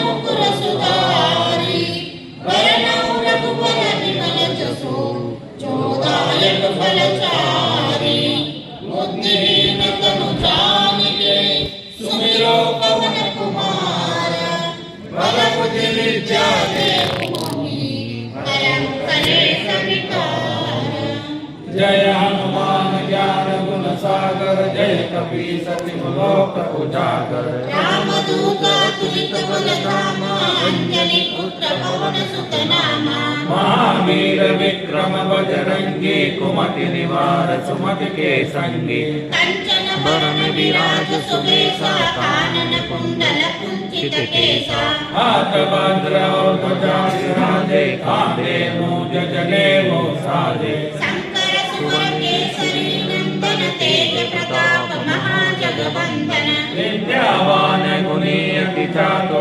मुकुरसुधारी वरनौ रघुवर विमल जसो जोदायक फलचारी बुद्धिहीन तनु जानिके सुमिरो पवन कुमार बल बुद्धि विद्या देहु मोहि परम कलेश विकार। जय हनुमान ज्ञान गुण सागर जय कपीस तिहुँ लोक उजागर। रामदूत अतुलित बल धामा अंजनी पुत्र पवन सुत नामा। महावीर विक्रम बजरंगी कुमति निवार सुमति के संगी। कंचन बरन विराज सुबेसा कानन कुंडल कुंचित केसा। हाथ वज्र और ध्वजा विराजे कांधे मूज जनेऊ साजे। शंकर सुवर केसरी नंदन तेज प्रताप महाजगवंदन। विद्यावान गुणी अति चातुर